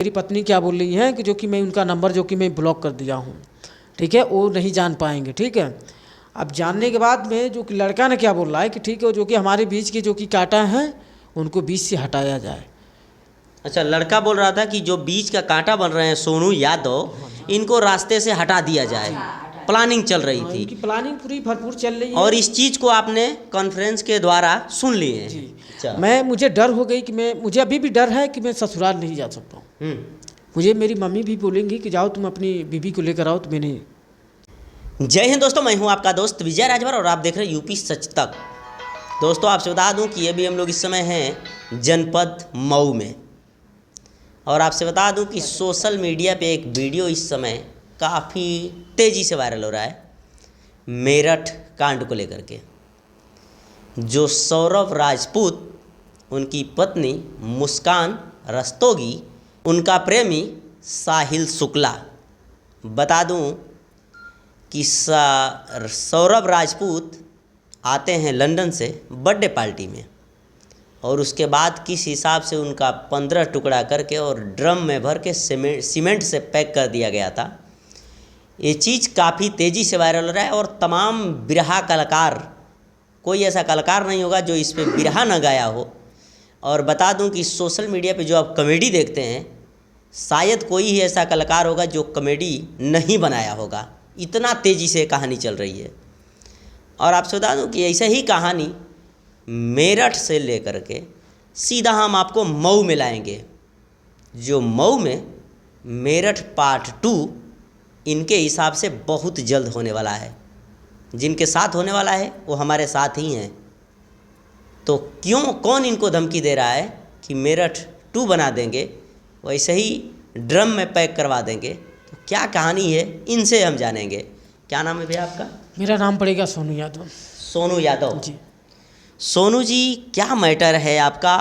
मेरी पत्नी क्या बोल रही है कि जो कि मैं उनका नंबर जो कि मैं ब्लॉक कर दिया हूँ, ठीक है, वो नहीं जान पाएंगे, ठीक है। अब जानने के बाद में जो कि लड़का ने क्या बोल रहा है कि ठीक है, जो कि हमारे बीच के जो कि कांटा है उनको बीच से हटाया जाए। अच्छा, लड़का बोल रहा था कि जो बीच का कांटा बन रहे हैं सोनू यादव, इनको रास्ते से हटा दिया जाए। प्लानिंग चल रही थी उनकी प्लानिंग पूरी भरपूर चल रही है और इस चीज़ को आपने कॉन्फ्रेंस के द्वारा सुन लिए हैं। जी। अच्छा। मुझे डर हो गई कि मुझे अभी भी डर है कि मैं ससुराल नहीं जा सकता हूँ। मुझे मेरी मम्मी भी बोलेंगी कि जाओ तुम अपनी बीबी को लेकर आओ, तो मैं नहीं। जय हिंद दोस्तों, मैं हूं आपका दोस्त विजय राजभर और आप देख रहे हैं यूपी सच तक। दोस्तों, आपसे बता दूं कि अभी हम लोग इस समय हैं जनपद मऊ में, और आपसे बता दूं कि सोशल मीडिया पे एक वीडियो इस समय काफ़ी तेज़ी से वायरल हो रहा है मेरठ कांड को लेकर के। जो सौरभ राजपूत, उनकी पत्नी मुस्कान रस्तोगी, उनका प्रेमी साहिल शुक्ला। बता दूं कि सौरभ राजपूत आते हैं लंदन से बर्थडे पार्टी में, और उसके बाद किस हिसाब से उनका 15 टुकड़ा करके और ड्रम में भर के सीमेंट से पैक कर दिया गया था। ये चीज़ काफ़ी तेज़ी से वायरल हो रहा है, और तमाम बिरहा कलाकार, कोई ऐसा कलाकार नहीं होगा जो इस पे बिरहा न गाया हो। और बता दूं कि सोशल मीडिया पे जो आप कॉमेडी देखते हैं, शायद कोई ही ऐसा कलाकार होगा जो कॉमेडी नहीं बनाया होगा। इतना तेज़ी से कहानी चल रही है। और आपसे बता दूं कि ऐसे ही कहानी मेरठ से लेकर के सीधा हम आपको मऊ में लाएंगे। जो मऊ में मेरठ पार्ट 2 इनके हिसाब से बहुत जल्द होने वाला है। जिनके साथ होने वाला है वो हमारे साथ ही हैं। तो कौन इनको धमकी दे रहा है कि मेरठ 2 बना देंगे, वैसे ही ड्रम में पैक करवा देंगे, तो क्या कहानी है इनसे हम जानेंगे। क्या नाम है भैया आपका? मेरा नाम पड़ेगा सोनू यादव। सोनू यादव जी। सोनू जी, क्या मैटर है आपका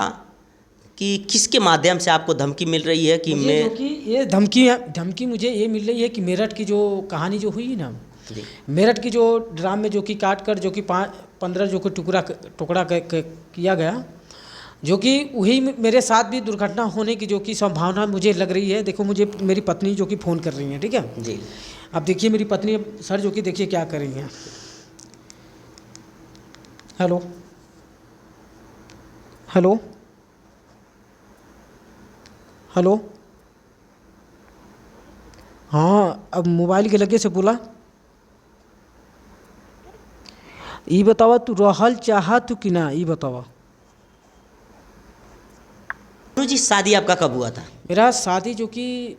कि किसके माध्यम से आपको धमकी मिल रही है कि मुझे जो कि ये धमकी मुझे ये मिल रही है कि मेरठ की जो कहानी जो हुई ना, मेरठ की जो ड्राम में जो कि काट कर जो कि 15 जो कि टुकड़ा किया गया, जो कि वही मेरे साथ भी दुर्घटना होने की जो कि संभावना मुझे लग रही है। देखो, मुझे मेरी पत्नी जो कि फ़ोन कर रही है, ठीक है जी। अब देखिए मेरी पत्नी सर जो कि देखिए क्या कर रही हैं। हेलो हेलो हेलो, हाँ, अब मोबाइल के लगे से बोला, ये बतावा तू रहल चाहा तू कि ना, ये बतावा। सोनू जी, शादी आपका कब हुआ था? मेरा शादी जो कि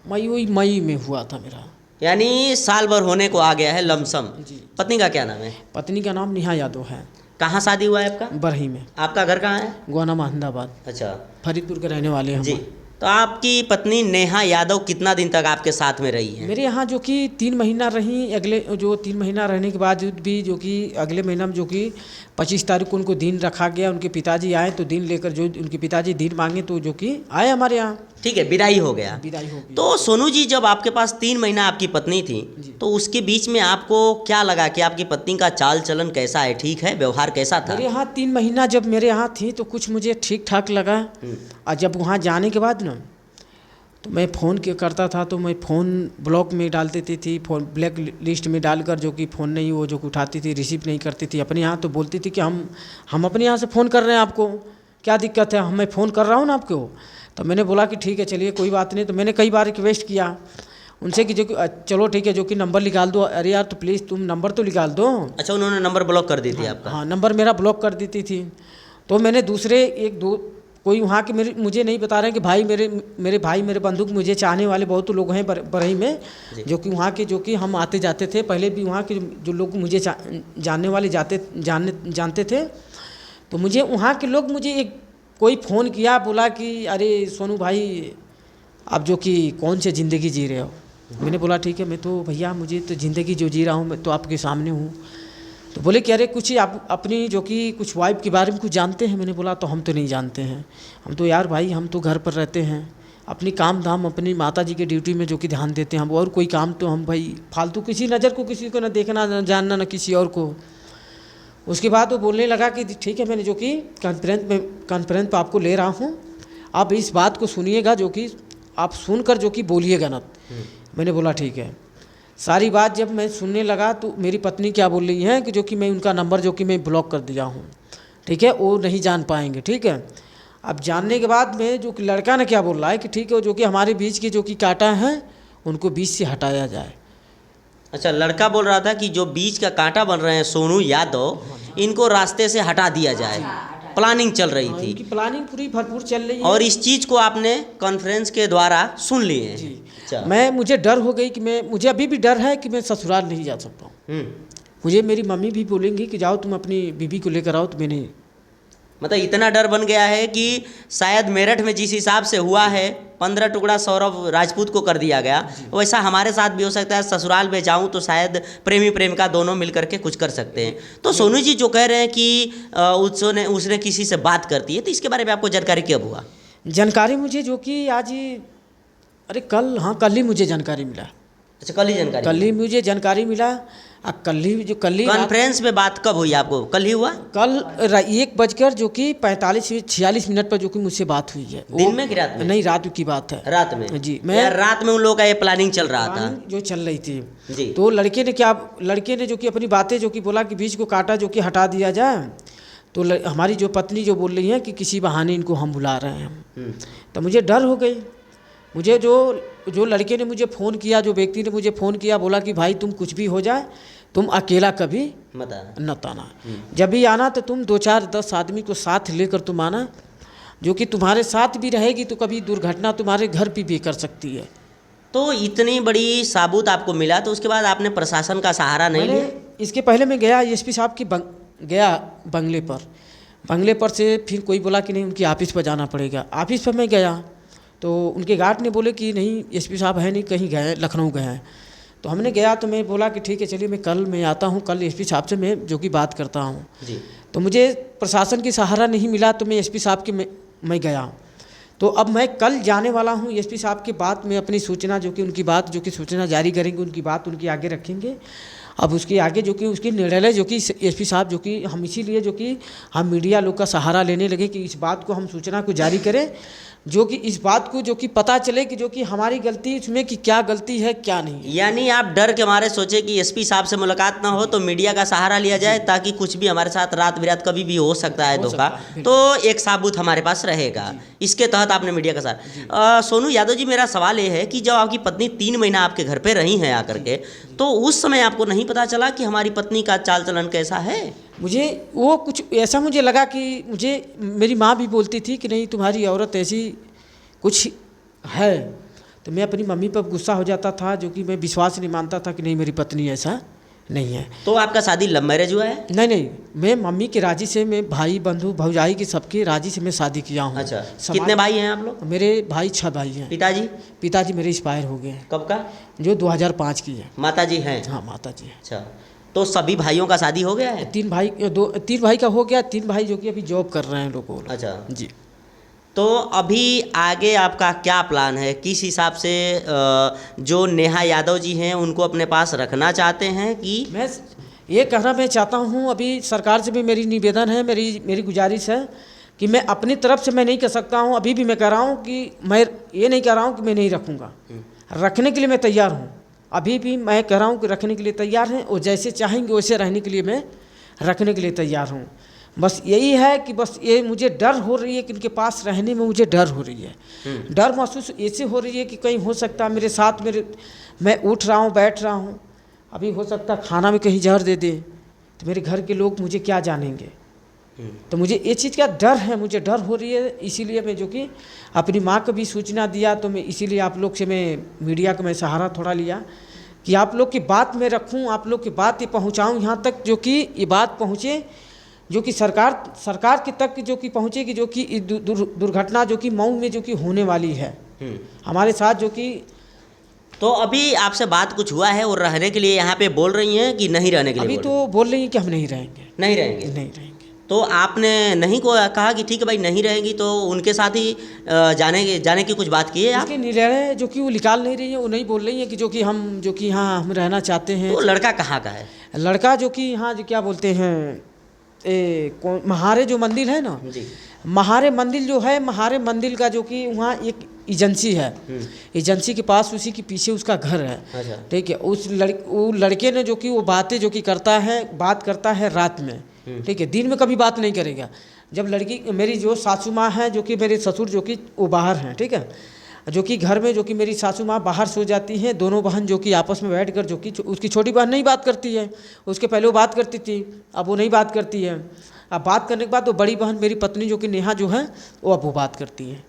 मई में हुआ था मेरा, यानी साल भर होने को आ गया है लमसम। जी। पत्नी का क्या नाम है? पत्नी का नाम नेहा यादव है। कहाँ शादी हुआ है आपका? बरही में। आपका घर कहाँ है? गोना महमदाबाद, अच्छा फरीदपुर के रहने वाले हैं जी। हम। तो आपकी पत्नी नेहा यादव कितना दिन तक आपके साथ में रही है? मेरे यहाँ जो कि 3 महीना रही। अगले जो 3 महीना रहने के बाद भी जो कि अगले महीना में जो कि 25 तारीख को उनको दिन रखा गया। उनके पिताजी आए तो दिन लेकर, जो उनके पिताजी दिन मांगे तो जो कि आए हमारे यहाँ। ठीक है, विदाई हो गया। विदाई हो गई। तो सोनू जी, जब आपके पास 3 महीना आपकी पत्नी थी, तो उसके बीच में आपको क्या लगा कि आपकी पत्नी का चाल चलन कैसा है, ठीक है, व्यवहार कैसा था? मेरे यहाँ 3 महीना जब मेरे यहाँ थी तो कुछ मुझे ठीक ठाक लगा। और जब वहाँ जाने के बाद ना, तो मैं फ़ोन करता था तो मैं फ़ोन ब्लॉक में डाल देती थी, फ़ोन ब्लैक लिस्ट में डालकर, जो कि फ़ोन नहीं वो जो उठाती थी, रिसीव नहीं करती थी। अपने यहाँ तो बोलती थी कि हम अपने यहाँ से फ़ोन कर रहे हैं, आपको क्या दिक्कत है, मैं फ़ोन कर रहा हूँ ना आपको। तो मैंने बोला कि ठीक है, चलिए कोई बात नहीं। तो मैंने कई बार रिक्वेस्ट किया उनसे कि जो चलो ठीक है, जो कि नंबर निकाल दो। अरे यार, तो प्लीज़ तुम नंबर तो निकाल दो। अच्छा, उन्होंने नंबर ब्लॉक कर दी थी आपका? हाँ, नंबर मेरा ब्लॉक कर देती थी। तो मैंने दूसरे कोई वहाँ के मुझे नहीं बता रहे हैं कि भाई मेरे बंधु, मुझे चाहने वाले बहुत लोग हैं बरही में, जो कि वहाँ के जो कि हम आते जाते थे। पहले भी वहाँ के जो लोग मुझे जानने वाले जानते थे। तो मुझे वहाँ के लोग कोई फ़ोन किया, बोला कि अरे सोनू भाई, आप जो कि कौन से ज़िंदगी जी रहे हो। मैंने बोला ठीक है, मैं तो भैया मुझे तो ज़िंदगी जो जी रहा हूँ मैं तो आपके सामने हूँ। तो बोले कि अरे कुछ आप अपनी जो कि कुछ वाइफ के बारे में कुछ जानते हैं। मैंने बोला तो हम तो नहीं जानते हैं, हम तो यार भाई, हम तो घर पर रहते हैं, अपनी काम धाम अपनी माता जी के ड्यूटी में जो कि ध्यान देते हैं हम, और कोई काम तो हम भाई फालतू किसी नज़र को किसी को ना देखना, ना जानना, ना किसी और को। उसके बाद वो बोलने लगा कि ठीक है, मैंने जो कि कॉन्फ्रेंस पे आपको ले रहा हूँ, आप इस बात को सुनिएगा जो कि आप सुनकर जो कि बोलिएगा ना। मैंने बोला ठीक है। सारी बात जब मैं सुनने लगा तो मेरी पत्नी क्या बोल रही है कि जो कि मैं उनका नंबर जो कि मैं ब्लॉक कर दिया हूँ, ठीक है, वो नहीं जान पाएंगे, ठीक है। अब जानने के बाद में जो कि लड़का ने क्या बोल रहा है कि ठीक है, जो कि हमारे बीच के जो कि कांटा है उनको बीच से हटाया जाए। अच्छा, लड़का बोल रहा था कि जो बीच का कांटा बन रहे हैं सोनू यादव, इनको रास्ते से हटा दिया जाए, प्लानिंग चल रही थी। उनकी प्लानिंग पूरी भरपूर चल रही है और इस चीज़ को आपने कॉन्फ्रेंस के द्वारा सुन लिए हैं। जी। अच्छा। मुझे डर हो गई कि मुझे अभी भी डर है कि मैं ससुराल नहीं जा सकता हूँ। मुझे मेरी मम्मी भी बोलेंगी कि जाओ तुम अपनी बीबी को लेकर आओ, तो मैं नहीं। मतलब इतना डर बन गया है कि शायद मेरठ में जिस हिसाब से हुआ है 15 टुकड़ा सौरभ राजपूत को कर दिया गया, वैसा हमारे साथ भी हो सकता है। ससुराल में जाऊं तो शायद प्रेमी प्रेमिका दोनों मिल करके कुछ कर सकते हैं। तो सोनू जी जो कह रहे हैं कि उसने किसी से बात करती है, तो इसके बारे में आपको जानकारी कब हुआ? जानकारी मुझे जो कि आज अरे कल ही मुझे जानकारी मिला। अच्छा, कल ही मुझे जानकारी मिला। कल ही कॉन्फ्रेंस में बात कब हुई आपको? कल ही हुआ? कल 1 बज कर 46 मिनट पर जो कि मुझसे बात हुई है। दिन में कि रात में? नहीं, रात की बात है। रात में? जी। रात में उन लोगों का ये प्लानिंग चल रहा था जो चल रही थी जी। तो लड़के ने जो कि अपनी बातें जो कि बोला कि बीच को काटा जो कि हटा दिया जाए। तो हमारी जो पत्नी जो बोल रही है कि किसी बहाने इनको हम बुला रहे हैं। तो मुझे डर हो गई। मुझे जो लड़के ने मुझे फ़ोन किया, जो व्यक्ति ने मुझे फ़ोन किया, बोला कि भाई तुम कुछ भी हो जाए, तुम अकेला कभी मत आना। जब भी आना तो तुम 2-4-10 आदमी को साथ लेकर तुम आना, जो कि तुम्हारे साथ भी रहेगी तो कभी दुर्घटना तुम्हारे घर पे भी कर सकती है। तो इतनी बड़ी साबूत आपको मिला, तो उसके बाद आपने प्रशासन का सहारा नहीं लिया? इसके पहले मैं गया एसपी साहब की गया बंगले पर से फिर कोई बोला कि नहीं उनकी ऑफिस पर जाना पड़ेगा। ऑफिस पर मैं गया तो उनके गार्ड ने बोले कि नहीं एसपी साहब है नहीं, कहीं गए, लखनऊ गए हैं। तो हमने गया तो मैं बोला कि ठीक है चलिए मैं आता हूँ, कल एसपी साहब से मैं जो कि बात करता हूँ जी। तो मुझे प्रशासन की सहारा नहीं मिला तो मैं एसपी साहब के मैं गया। तो अब मैं कल जाने वाला हूँ एसपी साहब के बात में अपनी सूचना जो कि उनकी बात जो कि सूचना जारी करेंगे, उनकी बात उनके आगे रखेंगे। अब उसके आगे जो कि उसकी निर्णय जो कि एसपी साहब जो कि हम इसीलिए जो कि हम मीडिया लोग का सहारा लेने लगे कि इस बात को हम सूचना को जारी करें, जो कि इस बात को जो कि पता चले कि जो कि हमारी गलती इसमें कि क्या गलती है क्या नहीं। यानी आप डर के मारे सोचे कि एसपी साहब से मुलाकात ना हो तो मीडिया का सहारा लिया जाए, ताकि कुछ भी हमारे साथ रात बिरात कभी भी हो सकता है धोखा, तो एक साबूत हमारे पास रहेगा। इसके तहत आपने मीडिया का सहारा। सोनू यादव जी, मेरा सवाल ये है कि जब आपकी पत्नी 3 महीना आपके घर पे रही हैं आकर के, तो उस समय आपको नहीं पता चला कि हमारी पत्नी का चाल चलन कैसा है? मुझे वो कुछ ऐसा मुझे लगा कि मेरी माँ भी बोलती थी कि नहीं तुम्हारी औरत ऐसी कुछ है, तो मैं अपनी मम्मी पर गुस्सा हो जाता था, जो कि मैं विश्वास नहीं मानता था कि नहीं मेरी पत्नी ऐसा नहीं है। तो आपका शादी लव मैरिज हुआ है? नहीं, मैं मम्मी की राजी से, मैं भाई बंधु भौजाई की सबकी राजी से मैं शादी किया हूँ। अच्छा, कितने भाई हैं आप लोग? मेरे भाई 6 भाई हैं। पिताजी मेरे एक्सपायर हो गए हैं। कब का? जो 2005 की है। माता जी हैं? हाँ, माता जी है। अच्छा, तो सभी भाइयों का शादी हो गया है? 3 भाई का हो गया, 3 भाई जो कि अभी जॉब कर रहे हैं लोग। अच्छा जी। तो अभी आगे आपका क्या प्लान है? किस हिसाब से जो नेहा यादव जी हैं उनको अपने पास रखना चाहते हैं कि? मैं ये कहना मैं चाहता हूँ, अभी सरकार से भी मेरी निवेदन है, मेरी गुजारिश है कि मैं अपनी तरफ से मैं नहीं कर सकता हूँ। अभी भी मैं कह रहा हूँ कि मैं ये नहीं कह रहा हूँ कि मैं नहीं रखूँगा, रखने के लिए मैं तैयार हूँ। अभी भी मैं कह रहा हूँ कि रखने के लिए तैयार हैं, और जैसे चाहेंगे वैसे रहने के लिए मैं रखने के लिए तैयार हूँ। बस यही है कि बस ये मुझे डर हो रही है कि इनके पास रहने में मुझे डर हो रही है। डर महसूस ऐसे हो रही है कि कहीं हो सकता है मेरे साथ मैं उठ रहा हूँ बैठ रहा हूँ, अभी हो सकता है खाना में कहीं जहर दे दे तो मेरे घर के लोग मुझे क्या जानेंगे। तो मुझे ये चीज़ का डर है, मुझे डर हो रही है। इसीलिए मैं जो कि अपनी माँ को भी सूचना दिया, तो मैं इसीलिए आप लोग से मैं मीडिया का मैं सहारा थोड़ा लिया कि आप लोग की बात मैं रखूँ, आप लोग की बात ये पहुँचाऊँ यहाँ तक, जो कि ये बात पहुँचे, जो कि सरकार के तक जो कि पहुँचेगी, जो कि दुर्घटना जो कि मऊ में जो कि होने वाली है हमारे साथ, जो कि। तो अभी आपसे बात कुछ हुआ है और रहने के लिए यहाँ पे बोल रही हैं कि नहीं रहने के लिए? अभी तो बोल रही हैं कि हम नहीं रहेंगे। तो आपने नहीं को कहा कि ठीक है भाई नहीं रहेंगी, तो उनके साथ ही जाने की कुछ बात की है? आपके निर्णय जो कि वो निकाल नहीं रही है, वो नहीं बोल रही है कि जो कि हाँ हम रहना चाहते हैं। तो लड़का कहाँ का है? लड़का जो कि हाँ जो क्या बोलते हैं महारे जो मंदिर है ना, जी। महारे मंदिर जो है, महारे मंदिर का जो कि वहाँ एक एजेंसी है, एजेंसी के पास उसी के पीछे उसका घर है। अच्छा। ठीक है। वो लड़के ने जो कि वो बातें जो कि बात करता है रात में। ठीक है। दिन में कभी बात नहीं करेगा। जब लड़की मेरी जो सासू माँ है, जो कि मेरे ससुर जो कि वो बाहर हैं, ठीक है, जो कि घर में जो कि मेरी सासू माँ बाहर सो जाती हैं, दोनों बहन जो कि आपस में बैठकर, जो कि उसकी छोटी बहन नहीं बात करती है, उसके पहले वो बात करती थी, अब वो नहीं बात करती है। अब बात करने के बाद वो बड़ी बहन मेरी पत्नी जो कि नेहा जो है, वो अब वो बात करती है।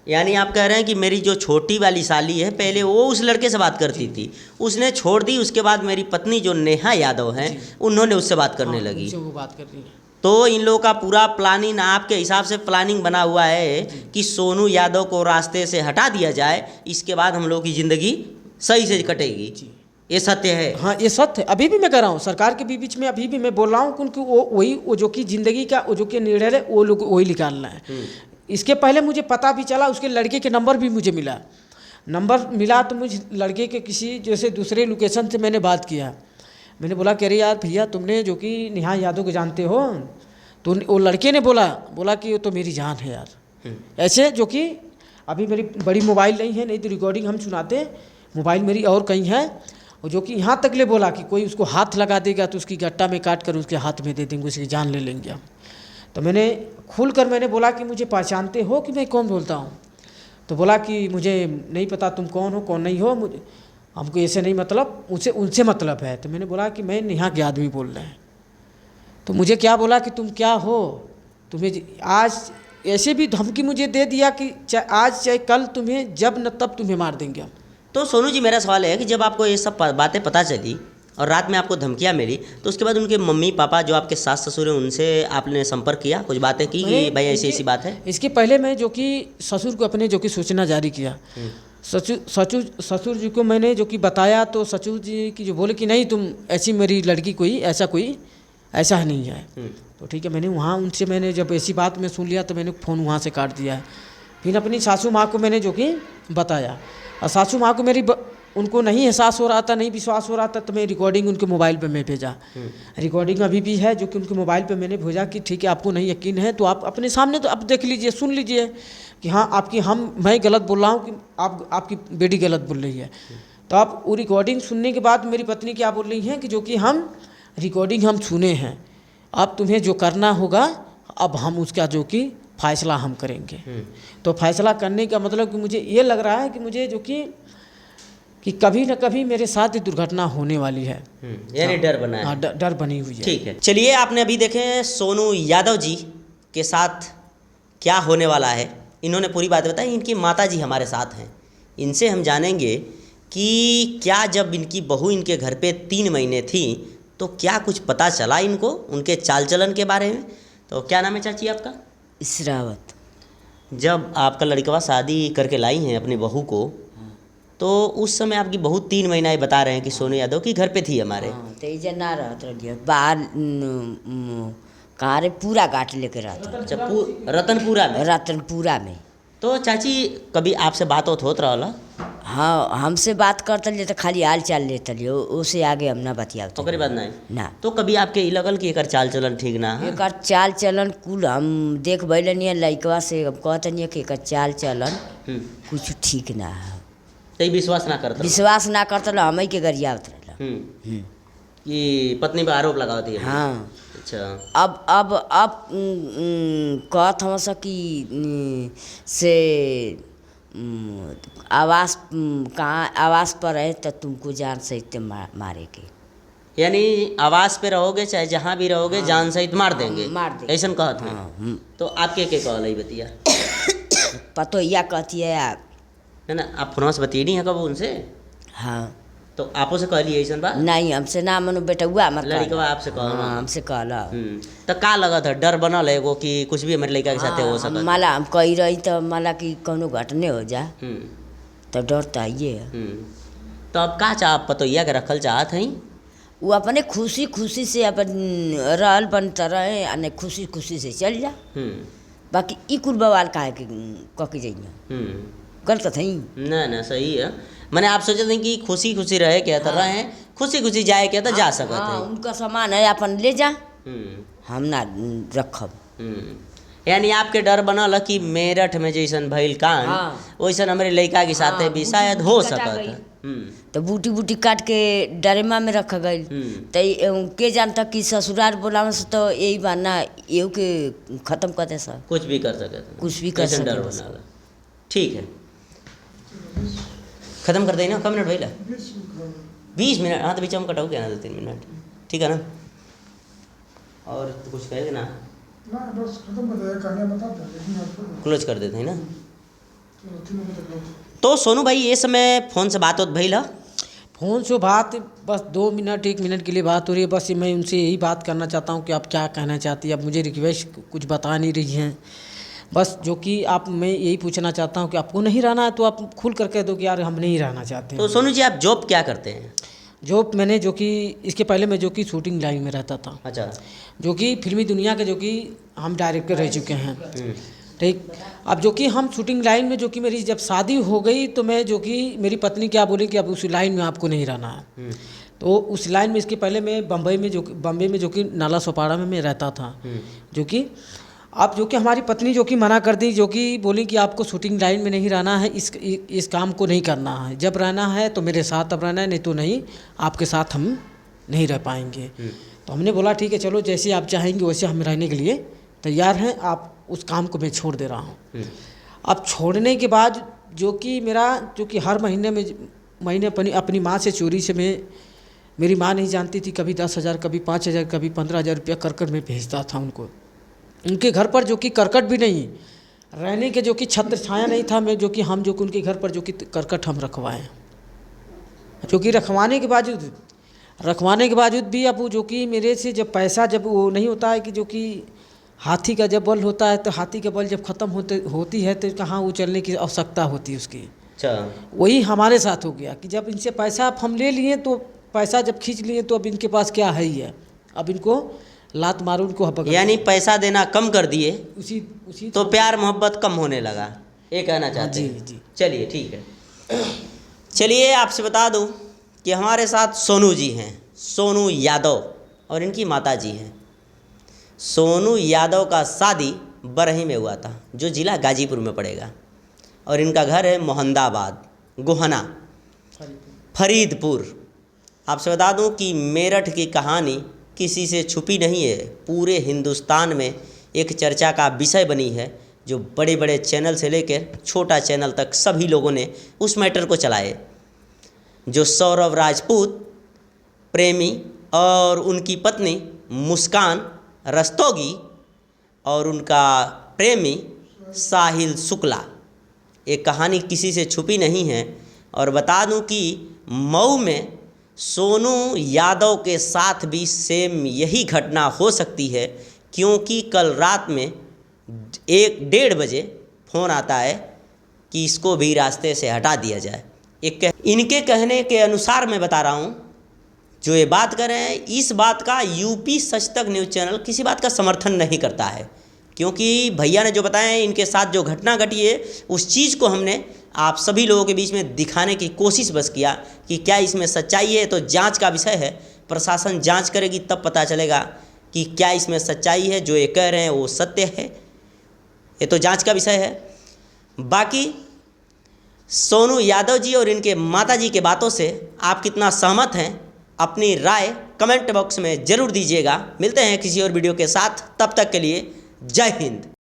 यानी आप कह रहे हैं कि मेरी जो छोटी वाली साली है, पहले वो उस लड़के से बात करती थी, उसने छोड़ दी, उसके बाद मेरी पत्नी जो नेहा यादव हैं, उन्होंने उससे बात करने लगी। उनसे वो बात कर रही है। तो इन लोगों का पूरा प्लानिंग आपके हिसाब से प्लानिंग बना हुआ है कि सोनू यादव को रास्ते से हटा दिया जाए, इसके बाद हम लोग की ज़िंदगी सही से कटेगी। ये सत्य है? हाँ, ये सत्य है। अभी भी मैं कह रहा हूँ, सरकार के बीच में अभी भी मैं बोल रहा हूँ, क्योंकि वो जो कि ज़िंदगी का वो जो कि निर्णय है, वो लोग वही निकालना है। इसके पहले मुझे पता भी चला, उसके लड़के के नंबर भी मुझे मिला। तो मुझे लड़के के किसी जैसे दूसरे लोकेशन से मैंने बात किया। मैंने बोला कह रही यार भैया, तुमने जो कि नेहा यादव को जानते हो? तो वो लड़के ने बोला कि वो तो मेरी जान है यार। ऐसे जो कि अभी मेरी बड़ी मोबाइल नहीं है, नहीं तो रिकॉर्डिंग हम सुनाते। मोबाइल मेरी और कहीं है, और जो कि यहाँ तक ले बोला कि कोई उसको हाथ लगा देगा तो उसकी गट्टा में काट कर उसके हाथ में दे देंगे, उसकी जान ले लेंगे हम। तो मैंने खुलकर मैंने बोला कि मुझे पहचानते हो कि मैं कौन बोलता हूँ? तो बोला कि मुझे नहीं पता तुम कौन हो कौन नहीं हो, मुझे हमको ऐसे नहीं मतलब, उनसे मतलब है। तो मैंने बोला कि मैं नेहा के आदमी बोल रहे हैं। तो मुझे क्या बोला कि तुम क्या हो, तुम्हें आज ऐसे भी धमकी मुझे दे दिया कि आज चाहे कल तुम्हें जब न तब तुम्हें मार देंगे हम। तो सोनू जी, मेरा सवाल है कि जब आपको ये सब बातें पता चली और रात में आपको धमकियाँ मिली, तो उसके बाद उनके मम्मी पापा जो आपके सास ससुर हैं, उनसे आपने संपर्क किया, कुछ बातें की कि भाई ऐसी ऐसी बात है? इसके पहले मैं जो कि ससुर को अपने जो कि सूचना जारी किया। ससुर जी को मैंने जो कि बताया, तो ससुर जी की जो बोले कि नहीं तुम ऐसी मेरी लड़की कोई ऐसा नहीं है। तो ठीक है, मैंने वहाँ उनसे मैंने जब ऐसी बात में सुन लिया तो मैंने फ़ोन वहाँ से काट दिया। फिर अपनी सासू माँ को मैंने जो कि बताया, और सासू माँ को उनको नहीं एहसास हो रहा था, नहीं विश्वास हो रहा था, तो मैं रिकॉर्डिंग उनके मोबाइल पे मैं भेजा। रिकॉर्डिंग अभी भी है जो कि उनके मोबाइल पे मैंने भेजा कि ठीक है, आपको नहीं यकीन है तो आप अपने सामने तो आप देख लीजिए, सुन लीजिए कि हाँ मैं गलत बोल रहा हूँ कि आपकी बेटी गलत बोल रही है। तो आप वो रिकॉर्डिंग सुनने के बाद मेरी पत्नी क्या बोल रही हैं कि जो कि हम रिकॉर्डिंग हम सुने हैं, अब तुम्हें जो करना होगा, अब हम उसका जो कि फ़ैसला हम करेंगे। तो फैसला करने का मतलब कि मुझे ये लग रहा है कि मुझे जो कि कभी न कभी मेरे साथ ही दुर्घटना होने वाली है। यानी डर बना है। हाँ, डर बनी हुई है। ठीक है, चलिए आपने अभी देखे सोनू यादव जी के साथ क्या होने वाला है, इन्होंने पूरी बात बताई। इनकी माता जी हमारे साथ हैं, इनसे हम जानेंगे कि क्या जब इनकी बहू इनके घर पे 3 महीने थी तो क्या कुछ पता चला इनको उनके चाल चलन के बारे में। तो क्या नाम है चाची आपका? इसरावत। जब आपका लड़कवा शादी करके लाई हैं अपनी बहू को, तो उस समय आपकी बहू 3 महीना ही बता रहे हैं कि सोनू यादव की घर पे थी हमारे। तो ये ना रहत रहिए बाहर कहाँ रे पूरा गाठ लेके रहता। अच्छा, रतनपुरा में? रतनपुरा में। तो चाची कभी आपसे बात होत रहला? हाँ, हमसे बात करते लिए तो खाली हाल चाल लेते लिए, उससे आगे हम ना बतिया। ओकरे बात नहीं ना। तो कभी आपके ई लगल कि एकर चाल चलन ठीक ना है? एकर चाल चलन कुल हम देख बैलनी लड़कवा से, हम कहते नहीं कि एकर चाल चलन कुछ ठीक ना है। तो विश्वास ना करता? विश्वास ना करता हम के गरियावत रहला। कि पत्नी पर आरोप लगावती है? हाँ। अच्छा। अब कहत हम कि से आवास कहाँ आवास पर रहे तो तुमको जान सहित मारे के। यानी आवास पे रहोगे चाहे जहाँ भी रहोगे, हाँ, जान सहित मार देंगे, ऐसा कहत है। हाँ। तो आपके के कहल है बतिया? पतो या कहती है आप ना, आप फोन से बतिए नहीं है कब उनसे? हाँ। तो आपो से कहली ऐसा बात? नहीं, हमसे ना मनो बेटा हुआ मत लड़का आपसे कहल? हाँ, हमसे कहला। तो का लगा था, डर बनल है एगो कि कुछ भी हमारे लड़का के साथ हो सकता? माला हम कही रही तो माला कि कोनो घटने हो जा, तो डर तो आइए। तो अब का चाह पतोइया के रखल चाहत हैं? वो अपने खुशी से अपन रहल बनता रहे, अने खुशी से चल जा। बाकी ई कुल बवाल काहे के कह जाइए, गलत है ना सही है। मैंने आप सोचे थे कि खुशी रहे क्या तो रहे, खुशी जाए क्या तो जा सकते हैं। उनका सामान है अपन ले जा। हम ना रखब। यानी आपके डर बनल कि मेरठ में जैसन भइल कांड वैसन हमारे लड़का के साथ भी शायद हो सकत। तो बूटी बूटी काट के डरेमा में रख गई। तो के जानता कि ससुराल बोलावे से तो यही बाना एहू के खत्म कर दे सर, कुछ भी कर सके, कुछ भी कर डर सके। बना। ठीक है, खत्म कर देना। कम मिनट भैया? 20 मिनट। हाँ तो बीच में कटाओ क्या ना 2-3 मिनट, ठीक है ना? और तो कुछ कहेगा ना? बस खत्म कर देगा, कहानियां बता दे, क्लोज कर देते हैं ना। तो सोनू भाई ये समय फ़ोन से बात होत भइल ह? फ़ोन से बात बस 2 मिनट 1 मिनट के लिए बात हो रही है। बस मैं उनसे यही बात करना चाहता हूँ कि आप क्या कहना चाहती है। आप मुझे रिक्वेस्ट कुछ बता नहीं रही हैं। बस जो कि आप, मैं यही पूछना चाहता हूँ कि आपको नहीं रहना है तो आप खुल कर कह दो कि यार हम नहीं रहना चाहते हैं। तो सोनू जी आप जॉब क्या करते हैं? जॉब मैंने जो कि इसके पहले मैं जो कि शूटिंग लाइन में रहता था। अच्छा। जो कि फिल्मी दुनिया के जो कि हम डायरेक्टर रह चुके हैं, ठीक। अब जो कि हम शूटिंग लाइन में जो कि मेरी जब शादी हो गई तो मैं जो कि मेरी पत्नी क्या बोली कि अब उस लाइन में आपको नहीं रहना है। तो उस लाइन में इसके पहले मैं बम्बई में जो कि नाला सोपाड़ा में मैं रहता था। जो कि अब जो कि हमारी पत्नी जो कि मना कर दी, जो कि बोली कि आपको शूटिंग लाइन में नहीं रहना है, इस काम को नहीं करना है। जब रहना है तो मेरे साथ अब रहना है, नहीं तो नहीं, आपके साथ हम नहीं रह पाएंगे। तो हमने बोला ठीक है चलो जैसे आप चाहेंगे वैसे हम रहने के लिए तैयार हैं, आप उस काम को मैं छोड़ दे रहा हूँ। अब छोड़ने के बाद जो कि मेरा जो कि हर महीने अपनी माँ से चोरी से मेरी माँ नहीं जानती थी, कभी 10,000 कभी 5,000 कभी 15,000 रुपया करकट में भेजता था उनको। उनके घर पर जो कि करकट भी नहीं, रहने के जो कि छत्र छाया नहीं था। मैं जो कि हम जो कि उनके घर पर जो कि करकट हम रखवाएँ, जो कि रखवाने के बावजूद भी अब वो जो कि मेरे से जब पैसा जब वो नहीं होता है कि जो कि हाथी का जब बल होता है तो हाथी का बल जब ख़त्म होती है तो कहाँ वो चलने की आवश्यकता होती है उसकी। अच्छा। वही हमारे साथ हो गया कि जब इनसे पैसा हम ले लिए तो पैसा जब खींच लिए तो अब इनके पास क्या है ही है, अब इनको लात मारो उनको। यानी पैसा देना कम कर दिए, उसी तो प्यार मोहब्बत कम होने लगा, ये कहना चाहते हैं? जी। चलिए ठीक है। चलिए आपसे बता दूं कि हमारे साथ सोनू जी हैं, सोनू यादव, और इनकी माता जी हैं। सोनू यादव का शादी बरही में हुआ था, जो ज़िला गाजीपुर में पड़ेगा, और इनका घर है मोहम्मदाबाद, गोहना, फरीदपुर। आपसे बता दूं कि मेरठ की कहानी किसी से छुपी नहीं है, पूरे हिंदुस्तान में एक चर्चा का विषय बनी है, जो बड़े बड़े चैनल से लेकर छोटा चैनल तक सभी लोगों ने उस मैटर को चलाए। जो सौरभ राजपूत प्रेमी और उनकी पत्नी मुस्कान रस्तोगी और उनका प्रेमी साहिल शुक्ला, ये कहानी किसी से छुपी नहीं है। और बता दूं कि मऊ में सोनू यादव के साथ भी सेम यही घटना हो सकती है, क्योंकि कल रात में 1-1:30 बजे फ़ोन आता है कि इसको भी रास्ते से हटा दिया जाए। इनके कहने के अनुसार मैं बता रहा हूँ, जो ये बात कर रहे हैं, इस बात का यूपी सच तक न्यूज़ चैनल किसी बात का समर्थन नहीं करता है, क्योंकि भैया ने जो बताया है, इनके साथ जो घटना घटी है, उस चीज़ को हमने आप सभी लोगों के बीच में दिखाने की कोशिश बस किया कि क्या इसमें सच्चाई है। तो जांच का विषय है, प्रशासन जांच करेगी तब पता चलेगा कि क्या इसमें सच्चाई है, जो ये कह रहे हैं वो सत्य है। ये तो जांच का विषय है। बाकी सोनू यादव जी और इनके माता जी के बातों से आप कितना सहमत हैं, अपनी राय कमेंट बॉक्स में ज़रूर दीजिएगा। मिलते हैं किसी और वीडियो के साथ, तब तक के लिए जय हिंद।